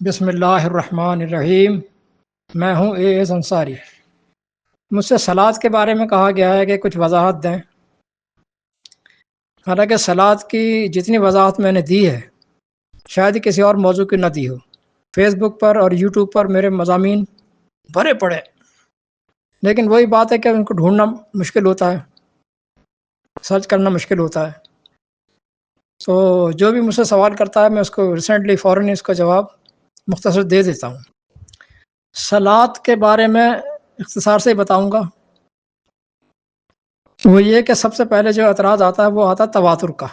بسم اللہ الرحمن الرحیم۔ میں ہوں اے ایس انصاری۔ مجھ سے صلاۃ کے بارے میں کہا گیا ہے کہ کچھ وضاحت دیں۔ حالانکہ صلاۃ کی جتنی وضاحت میں نے دی ہے شاید ہی کسی اور موضوع کی نہ دی ہو۔ فیس بک پر اور یوٹیوب پر میرے مضامین بھرے پڑے، لیکن وہی بات ہے کہ ان کو ڈھونڈنا مشکل ہوتا ہے، سرچ کرنا مشکل ہوتا ہے۔ تو جو بھی مجھ سے سوال کرتا ہے میں اس کو ریسنٹلی فوراً اس کا جواب مختصر دے دیتا ہوں۔ صلاۃ کے بارے میں اختصار سے ہی بتاؤں گا۔ وہ یہ کہ سب سے پہلے جو اعتراض آتا ہے وہ آتا ہے تواتر کا،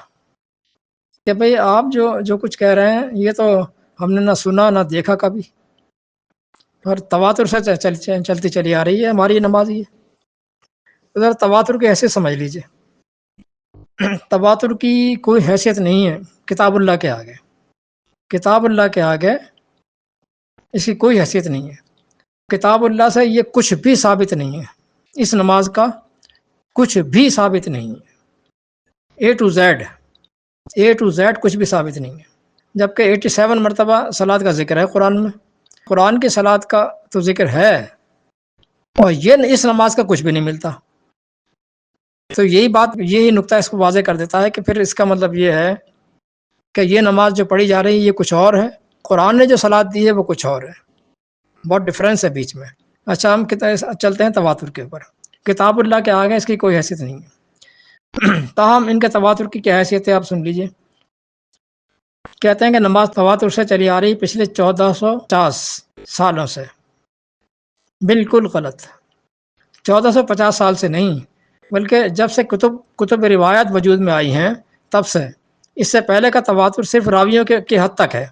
کہ بھئی آپ جو کچھ کہہ رہے ہیں یہ تو ہم نے نہ سنا نہ دیکھا کبھی، اور تواتر سے چلتی چلی آ رہی ہے ہماری نماز۔ یہ ذرا تواتر کی حیثیت سمجھ لیجئے۔ تواتر کی کوئی حیثیت نہیں ہے کتاب اللہ کے آگے۔ کتاب اللہ کے آگے اس کی کوئی حیثیت نہیں ہے۔ کتاب اللہ سے یہ کچھ بھی ثابت نہیں ہے، اس نماز کا کچھ بھی ثابت نہیں ہے۔ اے ٹو زیڈ کچھ بھی ثابت نہیں ہے، جبکہ 87 مرتبہ صلاۃ کا ذکر ہے قرآن میں۔ قرآن کی صلاۃ کا تو ذکر ہے، اور یہ اس نماز کا کچھ بھی نہیں ملتا۔ تو یہی نقطہ اس کو واضح کر دیتا ہے کہ پھر اس کا مطلب یہ ہے کہ یہ نماز جو پڑھی جا رہی ہے یہ کچھ اور ہے، قرآن نے جو صلاۃ دی ہے وہ کچھ اور ہے۔ بہت ڈفرینس ہے بیچ میں۔ اچھا، ہم چلتے ہیں تواتر کے اوپر۔ کتاب اللہ کے آگے اس کی کوئی حیثیت نہیں ہے، تاہم ان کے تواتر کی کیا حیثیت ہے آپ سن لیجئے۔ کہتے ہیں کہ نماز تواتر سے چلی آ رہی پچھلے 1450 سالوں سے۔ بالکل غلط۔ 1450 سال سے نہیں، بلکہ جب سے کتب روایات وجود میں آئی ہیں تب سے۔ اس سے پہلے کا تواتر صرف راویوں کے حد تک ہے۔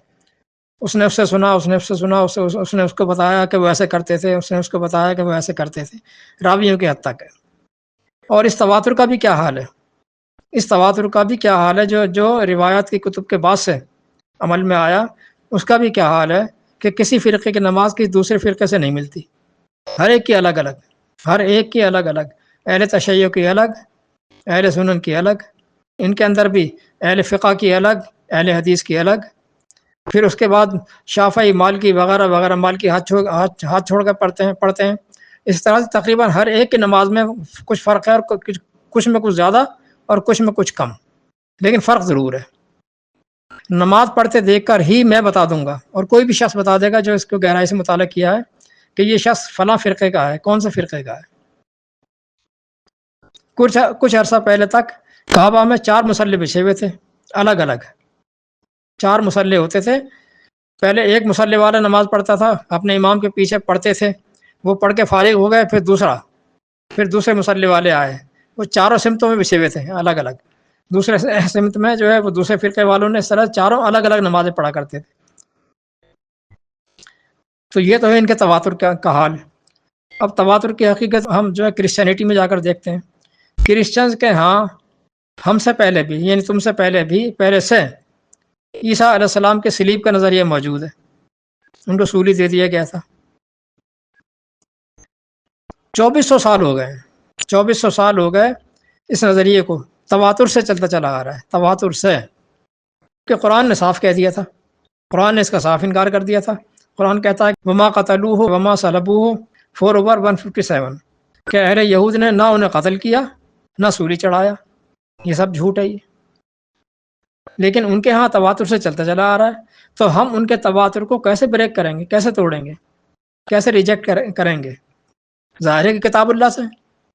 اس نے اس سے سنا، اس نے اس سے سنا، اس نے اس کو بتایا کہ وہ ایسے کرتے تھے، اس نے اس کو بتایا کہ وہ ایسے کرتے تھے، راویوں کے حد تک ہے۔ اور اس تواتر کا بھی کیا حال ہے؟ اس تواتر کا بھی کیا حال ہے جو روایات کی کتب کے بعد سے عمل میں آیا، اس کا بھی کیا حال ہے کہ کسی فرقے کی نماز کی دوسرے فرقے سے نہیں ملتی۔ ہر ایک کی الگ الگ، ہر ایک کی الگ الگ، اہل تشیع کی الگ، اہل سنن کی الگ، ان کے اندر بھی اہل فقہ کی الگ، اہل حدیث کی الگ، پھر اس کے بعد شافعی، مالکی وغیرہ وغیرہ، مالکی ہاتھ چھوڑ کر پڑھتے ہیں۔ اس طرح سے تقریباً ہر ایک کی نماز میں کچھ فرق ہے، اور کچھ میں کچھ زیادہ اور کچھ میں کچھ کم، لیکن فرق ضرور ہے۔ نماز پڑھتے دیکھ کر ہی میں بتا دوں گا، اور کوئی بھی شخص بتا دے گا جو اس کو گہرائی سے مطالعہ کیا ہے، کہ یہ شخص فلاں فرقے کا ہے۔ کون سے فرقے کا ہے؟ کچھ عرصہ پہلے تک کعبہ میں 4 مصلی بچھے ہوئے تھے، الگ الگ 4 مصلی ہوتے تھے۔ پہلے ایک مصلی والا نماز پڑھتا تھا، اپنے امام کے پیچھے پڑھتے تھے، وہ پڑھ کے فارغ ہو گئے، پھر دوسرے مصلی والے آئے، وہ چاروں سمتوں میں بچھے ہوئے تھے الگ الگ۔ دوسرے سمت میں جو ہے وہ دوسرے فرقے والوں نے اس طرح چاروں الگ الگ نمازیں پڑھا کرتے تھے۔ تو یہ تو ہے ان کے تواتر کا حال۔ اب تواتر کی حقیقت ہم جو ہے کرسچینٹی میں جا کر دیکھتے ہیں۔ کرسچنز کے ہاں ہم سے پہلے بھی، یعنی تم سے پہلے سے عیسیٰ علیہ السلام کے صلیب کا نظریہ موجود ہے، ان کو سولی دے دیا گیا تھا۔ 2400 سال ہو گئے، 2400 سال ہو گئے اس نظریے کو تواتر سے چلتا چلا آ رہا ہے، تواتر سے، کہ قرآن نے صاف کہہ دیا تھا، قرآن نے اس کا صاف انکار کر دیا تھا۔ قرآن کہتا ہے وما قتلوہ وما صلبوہ 4/157، کہ اہل یہود نے نہ انہیں قتل کیا نہ سولی چڑھایا، یہ سب جھوٹ ہے یہ۔ لیکن ان کے ہاں تواتر سے چلتا چلا آ رہا ہے، تو ہم ان کے تواتر کو کیسے بریک کریں گے، کیسے توڑیں گے، کیسے ریجیکٹ کریں گے؟ ظاہر ہے کہ کتاب اللہ سے،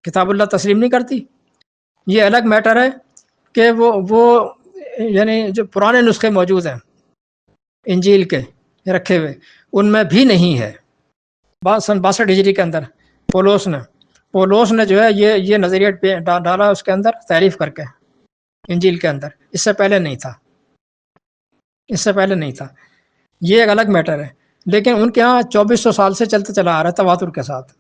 کتاب اللہ تسلیم نہیں کرتی۔ یہ الگ میٹر ہے کہ وہ یعنی جو پرانے نسخے موجود ہیں انجیل کے رکھے ہوئے، ان میں بھی نہیں ہے۔ سن 62 ہجری کے اندر پولوس نے جو ہے یہ نظریہ ڈالا اس کے اندر تعریف کر کے انجیل کے اندر، اس سے پہلے نہیں تھا۔ یہ ایک الگ میٹر ہے، لیکن ان کے ہاں 2400 سال سے چلتا چلا آ رہا ہے تواتر کے ساتھ،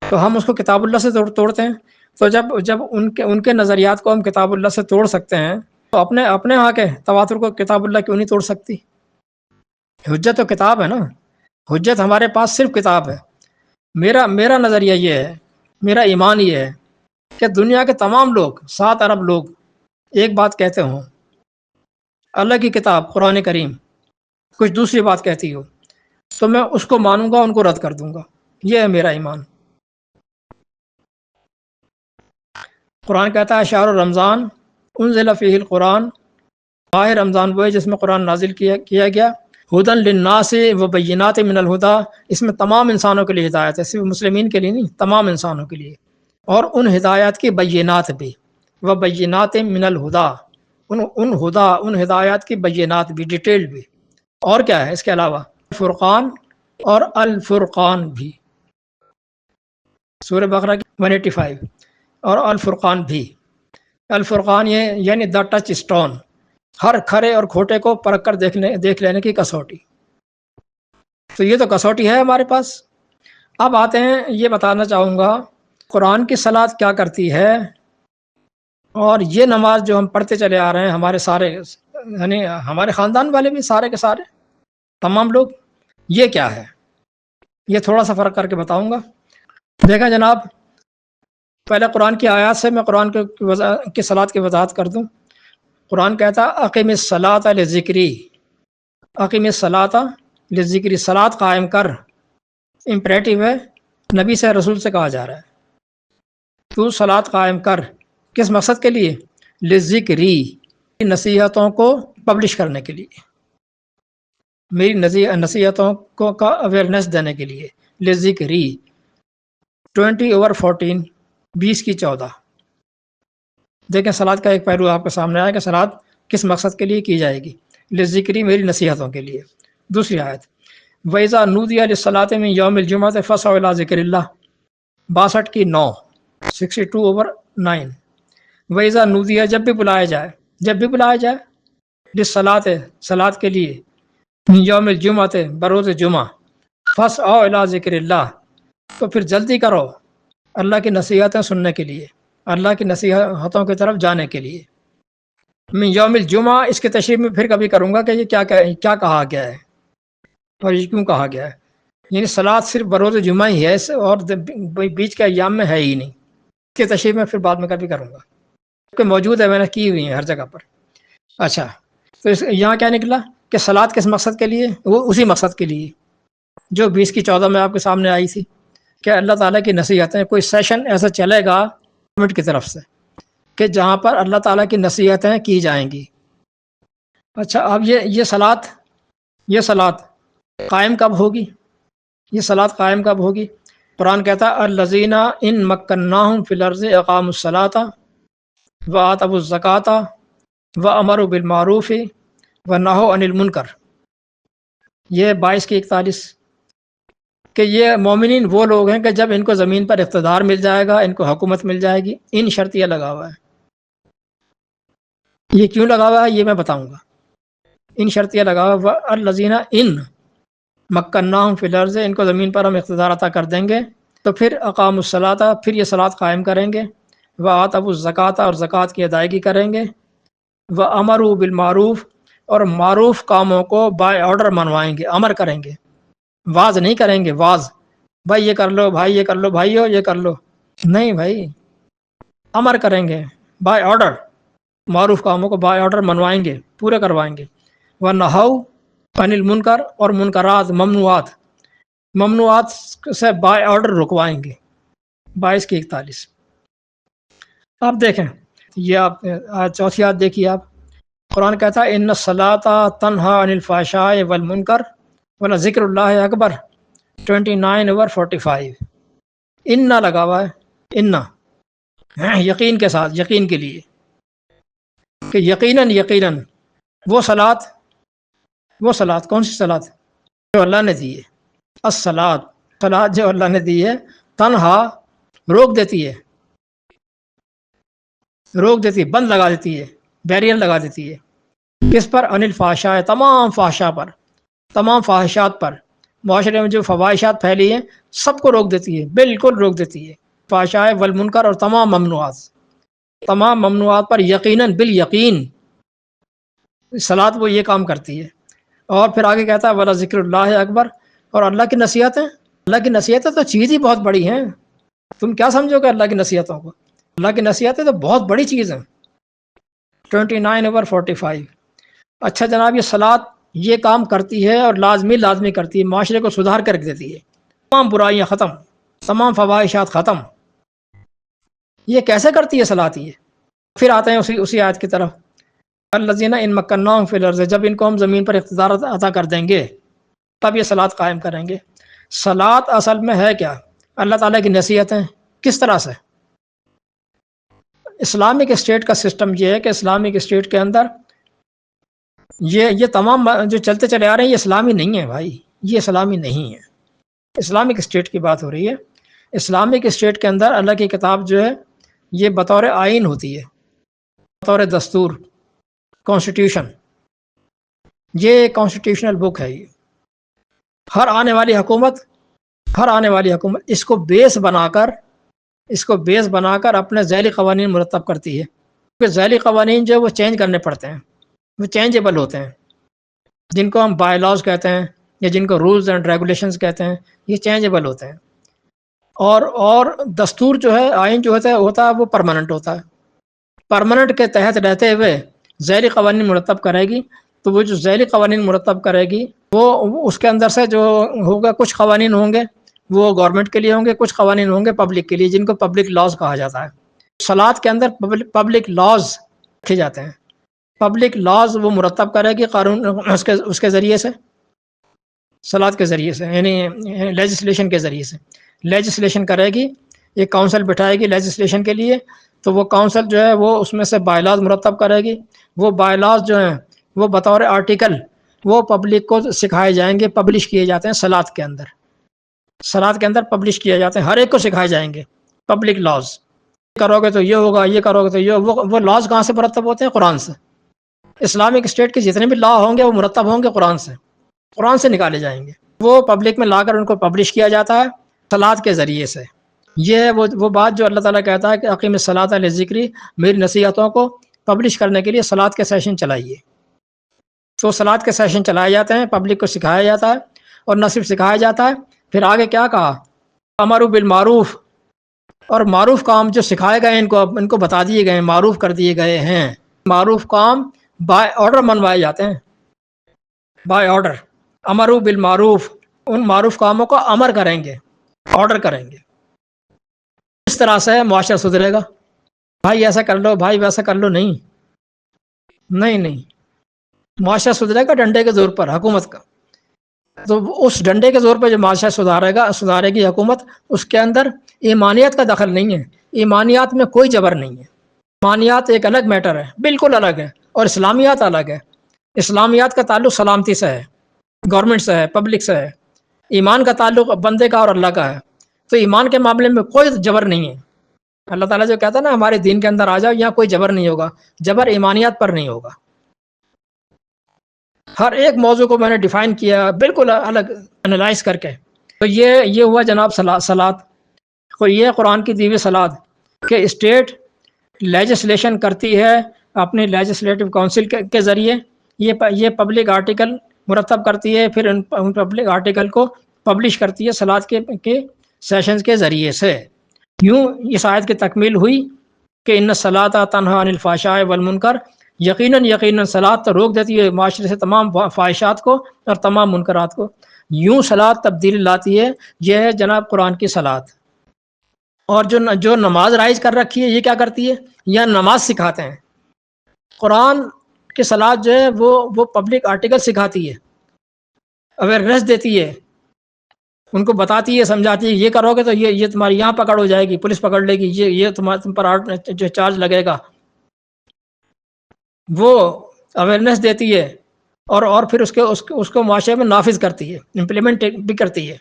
تو ہم اس کو کتاب اللہ سے توڑتے ہیں۔ تو جب ان کے نظریات کو ہم کتاب اللہ سے توڑ سکتے ہیں، تو اپنے ہاں کے تواتر کو کتاب اللہ کیوں نہیں توڑ سکتی؟ حجت تو کتاب ہے نا، حجت ہمارے پاس صرف کتاب ہے۔ میرا نظریہ یہ ہے، میرا ایمان یہ ہے کہ دنیا کے تمام لوگ، 7 ارب لوگ ایک بات کہتے ہوں، اللہ کی کتاب قرآن کریم کچھ دوسری بات کہتی ہو، تو میں اس کو مانوں گا، ان کو رد کر دوں گا. یہ ہے میرا ایمان. قرآن کہتا ہے شہر رمضان انزل فیہ القرآن، ماہ رمضان وہ ہے جس میں قرآن نازل کیا گیا، ہدن للناس و بینات من الہدا، اس میں تمام انسانوں کے لیے ہدایت ہے، صرف مسلمین کے لیے نہیں، تمام انسانوں کے لیے. اور ان ہدایات کی بینات بھی، و بینات من الہدا، ان ہدایات کی بینات بھی، ڈیٹیل بھی. اور کیا ہے اس کے علاوہ؟ فرقان اور الفرقان بھی، سورہ بقرہ کی 185. اور الفرقان بھی، الفرقان یہ یعنی دا ٹچ اسٹون، ہر کھرے اور کھوٹے کو پرکھ کر دیکھ لینے کی کسوٹی. تو یہ تو کسوٹی ہے ہمارے پاس. اب آتے ہیں، یہ بتانا چاہوں گا قرآن کی صلاۃ کیا کرتی ہے، اور یہ نماز جو ہم پڑھتے چلے آ رہے ہیں ہمارے سارے، یعنی ہمارے خاندان والے بھی سارے کے سارے تمام لوگ، یہ کیا ہے، یہ تھوڑا سا فرق کر کے بتاؤں گا. دیکھیں جناب، پہلے قرآن کی آیات سے میں قرآن کی صلاۃ کی وضاحت کر دوں. قرآن کہتا اقیم الصلاۃ لذکری، اقیم الصلاۃ لذکری، صلاۃ قائم کر، امپریٹیو ہے، نبی سے رسول سے کہا جا رہا ہے تو صلاۃ قائم کر. کس مقصد کے لیے؟ لذکری، نصیحتوں کو پبلش کرنے کے لیے، میری نصیحتوں کو کا اویئرنیس دینے کے لیے. لذکری 20/14، 20/14. دیکھیں صلاۃ کا ایک پہلو آپ کے سامنے آیا کہ صلاۃ کس مقصد کے لیے کی جائے گی؟ لذکری، میری نصیحتوں کے لیے. دوسری آیت وَإِذَا نُودِيَ لِلصَّلَاةِ مِن يَوْمِ الْجُمْعَةِ فَاسْعَوْا إِلَىٰ ذِكْرِ اللَّهِ، 62 62/9. وَإِذَا نُودِيَ، جب بھی بلایا جائے، جب بھی بلایا جائے، للصلاۃ، صلاۃ کے لیے، من یوم الجمعۃ، بروز جمعہ، فاسعوا الی ذکر اللہ، تو پھر جلدی کرو اللہ کی نصیحتیں سننے کے لیے، اللہ کی نصیحتوں کی طرف جانے کے لیے. من یوم الجمعہ، اس کی تشریح میں پھر کبھی کروں گا کہ یہ کیا کہا گیا ہے اور یہ کیوں کہا گیا ہے. یعنی صلاۃ صرف بروز جمعہ ہی ہے، اور بیچ کے ایام میں ہے ہی نہیں. اس کی تشریح میں پھر بعد میں کبھی کروں گا، کہ موجود ہے، میں نے کی ہوئی ہیں ہر جگہ پر. اچھا، تو یہاں کیا نکلا کہ صلاۃ کس مقصد کے لیے؟ وہ اسی مقصد کے لیے جو 20/14 میں آپ کے سامنے آئی تھی، کہ اللہ تعالیٰ کی نصیحتیں، کوئی سیشن ایسا چلے گا گورنمنٹ کی طرف سے کہ جہاں پر اللہ تعالیٰ کی نصیحتیں کی جائیں گی. اچھا، اب یہ صلاۃ قائم کب ہوگی؟ یہ صلاۃ قائم کب ہوگی؟ قرآن کہتا ہے الذین ان مکناہم فی الارض اقاموا الصلاۃ وآتوا الزکاۃ وامروا بالمعروف ونہوا عن المنکر. یہ 22/41، کہ یہ مومنین وہ لوگ ہیں کہ جب ان کو زمین پر اقتدار مل جائے گا، ان کو حکومت مل جائے گی. ان شرطیہ لگا ہوا ہے. یہ کیوں لگا ہوا ہے یہ میں بتاؤں گا. ان شرطیہ لگا ہوا، الذین ان مکناہم فی الارض، ان کو زمین پر ہم اقتدار عطا کر دیں گے تو پھر اقاموا الصلاۃ، پھر یہ صلاۃ قائم کریں گے، وآتوا الزکاۃ، اور زکوٰۃ کی ادائیگی کریں گے، وامروا بالمعروف، اور معروف کاموں کو بائی آرڈر منوائیں گے، امر کریں گے، واز نہیں کریں گے. واز بھائی یہ کر لو، بھائی یہ کر لو، بھائیو یہ کر لو، نہیں بھائی، امر کریں گے بائی آرڈر. معروف کاموں کو بائی آرڈر منوائیں گے، پورے کروائیں گے. وَنَہَوْا عَنِ الْمُنکر، اور منکرات، ممنوعات سے بائی آرڈر رکوائیں گے. 22/41. آپ دیکھیں، یہ آپ چوتھی آیت دیکھیے. آپ قرآن کہتا ہے ان الصلاۃ تنہی عن الفحشاء والمنکر ولذکر اللہ اکبر، 29/45. انّا لگا ہوا ہے، انّا یقین کے ساتھ، یقین کے لیے، کہ یقیناً وہ صلاۃ کون سی صلاۃ جو اللہ نے دی ہے؟ صلاۃ جو اللہ نے دی ہے، تنہا روک دیتی ہے، بند لگا دیتی ہے، بیریئر لگا دیتی ہے. کس پر؟ عن الفحشاء، تمام فحاشات پر. معاشرے میں جو فواہشات پھیلی ہیں سب کو روک دیتی ہے، بالکل روک دیتی ہے. فحشاء والمنکر، اور تمام ممنوعات پر یقیناً، بالیقین صلاۃ وہ یہ کام کرتی ہے. اور پھر آگے کہتا ہے وَلَذِکْرُ اللَّهِ اکبر، اور اللہ کی نصیحتیں تو چیز ہی بہت بڑی ہیں. تم کیا سمجھو گے اللہ کی نصیحتوں کو؟ اللہ کی نصیحتیں تو بہت بڑی چیز ہیں. 29/45. اچھا جناب، یہ صلاۃ یہ کام کرتی ہے اور لازمی کرتی ہے، معاشرے کو سدھار کر دیتی ہے، تمام برائیاں ختم، تمام فواہشات ختم. یہ کیسے کرتی ہے صلاۃ؟ یہ پھر آتے ہیں اسی آیت کی طرف، الذین ان مکناہم فی الارض، جب ان کو ہم زمین پر اقتدار عطا کر دیں گے تب یہ صلاۃ قائم کریں گے. صلاۃ اصل میں ہے کیا؟ اللہ تعالیٰ کی نصیحتیں. کس طرح سے؟ اسلامک اسٹیٹ کا سسٹم یہ ہے کہ اسلامک اسٹیٹ کے اندر یہ تمام جو چلتے چلے آ رہے ہیں یہ اسلامی نہیں ہے بھائی، یہ اسلامی نہیں ہے. اسلامک اسٹیٹ کی بات ہو رہی ہے. اسلامک اسٹیٹ کے اندر اللہ کی کتاب جو ہے یہ بطور آئین ہوتی ہے، بطور دستور، کانسٹیٹیوشن. یہ کانسٹیٹیوشنل بک ہے. یہ ہر آنے والی حکومت اس کو بیس بنا کر اپنے ذیلی قوانین مرتب کرتی ہے. کیونکہ ذیلی قوانین جو ہے وہ چینج کرنے پڑتے ہیں، وہ چینجیبل ہوتے ہیں، جن کو ہم بائی لاز کہتے ہیں یا جن کو رولز اینڈ ریگولیشنز کہتے ہیں، یہ چینجیبل ہوتے ہیں. اور دستور جو ہے، آئین جو ہوتا ہے وہ پرماننٹ ہوتا ہے. پرماننٹ کے تحت رہتے ہوئے ذیلی قوانین مرتب کرے گی. تو وہ جو ذیلی قوانین مرتب کرے گی وہ اس کے اندر سے جو ہوگا، کچھ قوانین ہوں گے وہ گورنمنٹ کے لیے ہوں گے، کچھ قوانین ہوں گے پبلک کے لیے، جن کو پبلک لاز کہا جاتا ہے. صلاۃ کے اندر پبلک لاز رکھے جاتے ہیں. پبلک لاز وہ مرتب کرے گی قانون اس کے ذریعے سے، صلاۃ کے ذریعے سے، یعنی لیجسلیشن کے ذریعے سے لیجسلیشن کرے گی. ایک کونسل بٹھائے گی لیجسلیشن کے لیے، تو وہ کونسل جو ہے وہ اس میں سے بائی لاز مرتب کرے گی. وہ بائی لاز جو ہیں وہ بطور آرٹیکل وہ پبلک کو سکھائے جائیں گے، پبلش کیے جاتے ہیں. صلاۃ کے اندر پبلش کیے جاتے ہیں، ہر ایک کو سکھائے جائیں گے پبلک لاز. کرو گے تو یہ ہوگا، یہ کرو گے تو یہ. وہ لاز کہاں سے مرتب ہوتے ہیں؟ قرآن سے. اسلامک اسٹیٹ کے جتنے بھی لا ہوں گے وہ مرتب ہوں گے قرآن سے نکالے جائیں گے. وہ پبلک میں لا کر ان کو پبلش کیا جاتا ہے صلاۃ کے ذریعے سے. یہ ہے وہ بات جو اللہ تعالیٰ کہتا ہے کہ اقیم الصلاۃ لذکری، میری نصیحتوں کو پبلش کرنے کے لیے صلاۃ کے سیشن چلائیے. تو صلاۃ کے سیشن چلائے جاتے ہیں، پبلک کو سکھایا جاتا ہے. اور نہ صرف سکھایا جاتا ہے، پھر آگے کیا کہا؟ امروا بالمعروف، اور معروف کام جو سکھائے گئے ان کو بتا دیے گئے ہیں، معروف کر دیے گئے ہیں. معروف کام بائی آرڈر منوائے جاتے ہیں، بائی آرڈر. امروا بالمعروف، ان معروف کاموں کو امر کریں گے، آرڈر کریں گے. اس طرح سے معاشرہ سدھرے گا. بھائی ایسا کر لو، بھائی ویسا کر لو، نہیں. معاشرہ سدھرے گا ڈنڈے کے زور پر، حکومت کا. تو اس ڈنڈے کے زور پہ جو معاشرہ سدھارے گی حکومت، اس کے اندر ایمانیت کا دخل نہیں ہے. ایمانیات میں کوئی جبر نہیں ہے. ایمانیات ایک الگ میٹر ہے، بالکل الگ ہے، اور اسلامیات الگ ہے. اسلامیات کا تعلق سلامتی سے ہے، گورنمنٹ سے ہے، پبلک سے ہے. ایمان کا تعلق بندے کا اور اللہ کا ہے. تو ایمان کے معاملے میں کوئی جبر نہیں ہے. اللہ تعالیٰ جو کہتا ہے نا ہمارے دین کے اندر آ جاؤ، یہاں کوئی جبر نہیں ہوگا. جبر ایمانیات پر نہیں ہوگا. ہر ایک موضوع کو میں نے ڈیفائن کیا بالکل الگ انالائز کر کے. تو یہ ہوا جناب صلاۃ. یہ قرآن کی دی ہوئی صلاۃ کہ اسٹیٹ لیجسلیشن کرتی ہے اپنی لیجسلیٹو کونسل کے ذریعے. یہ پبلک آرٹیکل مرتب کرتی ہے، پھر ان پبلک آرٹیکل کو پبلش کرتی ہے صلاۃ کے سیشنز کے ذریعے سے. یوں اس آیت کی تکمیل ہوئی کہ ان الصلاۃ تنہی عن الفحشاء والمنکر، یقیناً صلاۃ تو روک دیتی ہے معاشرے سے تمام فحشات کو اور تمام منکرات کو. یوں صلاۃ تبدیلی لاتی ہے. یہ ہے جناب قرآن کی صلاۃ. اور جو نماز رائج کر رکھی ہے، یہ کیا کرتی ہے؟ یہ نماز سکھاتے ہیں. قرآن کی صلاۃ جو ہے وہ پبلک آرٹیکل سکھاتی ہے، اویئرنیس دیتی ہے، ان کو بتاتی ہے، سمجھاتی ہے. یہ کرو گے تو یہ تمہاری یہاں پکڑ ہو جائے گی، پولیس پکڑ لے گی، یہ تم پر جو چارج لگے گا. وہ اویئرنیس دیتی ہے اور پھر اس کو معاشرے میں نافذ کرتی ہے، امپلیمنٹ بھی کرتی ہے.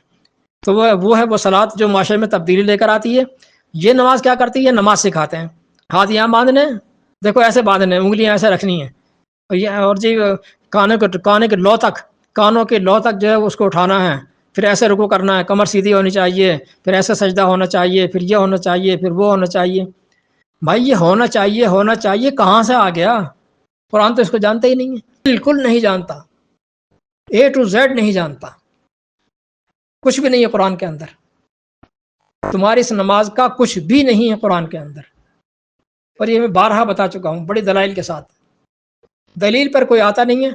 تو وہ ہے وہ صلاۃ جو معاشرے میں تبدیلی لے کر آتی ہے. یہ نماز کیا کرتی ہے؟ نماز سکھاتے ہیں. ہاتھ یہاں باندھنے، دیکھو ایسے باندھنے، انگلیاں ایسے رکھنی ہیں، اور جی کانوں کے لو تک جو ہے اس کو اٹھانا ہے. پھر ایسے رکوع کرنا ہے، کمر سیدھی ہونی چاہیے، پھر ایسے سجدہ ہونا چاہیے، پھر یہ ہونا چاہیے، پھر وہ ہونا چاہیے. بھائی یہ ہونا چاہیے کہاں سے آ گیا؟ قرآن تو اس کو جانتا ہی نہیں ہے، بالکل نہیں جانتا، A to Z نہیں جانتا. کچھ بھی نہیں ہے قرآن کے اندر. تمہاری اس نماز کا کچھ بھی نہیں ہے قرآن کے اندر. اور یہ میں بارہا بتا چکا ہوں بڑی دلائل کے ساتھ. دلیل پر کوئی آتا نہیں ہے.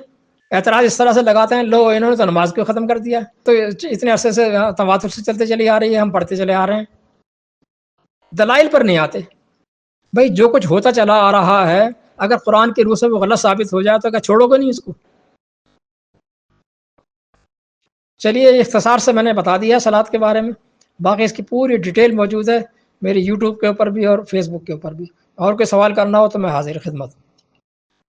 اعتراض اس طرح سے لگاتے ہیں، لو انہوں نے تو نماز کو ختم کر دیا، تو اتنے عرصے سے تواتر سے چلتے چلی آ رہی ہے، ہم پڑھتے چلے آ رہے ہیں، دلائل پر نہیں آتے۔ بھائی جو کچھ ہوتا چلا آ رہا ہے اگر قرآن کی روح سے وہ غلط ثابت ہو جائے تو کیا چھوڑو گے نہیں اس کو؟ چلیے اختصار سے میں نے بتا دیا صلاۃ کے بارے میں، باقی اس کی پوری ڈیٹیل موجود ہے میری یوٹیوب کے اوپر بھی اور فیس بک کے اوپر بھی، اور کوئی سوال کرنا ہو تو میں حاضر خدمت ہوں۔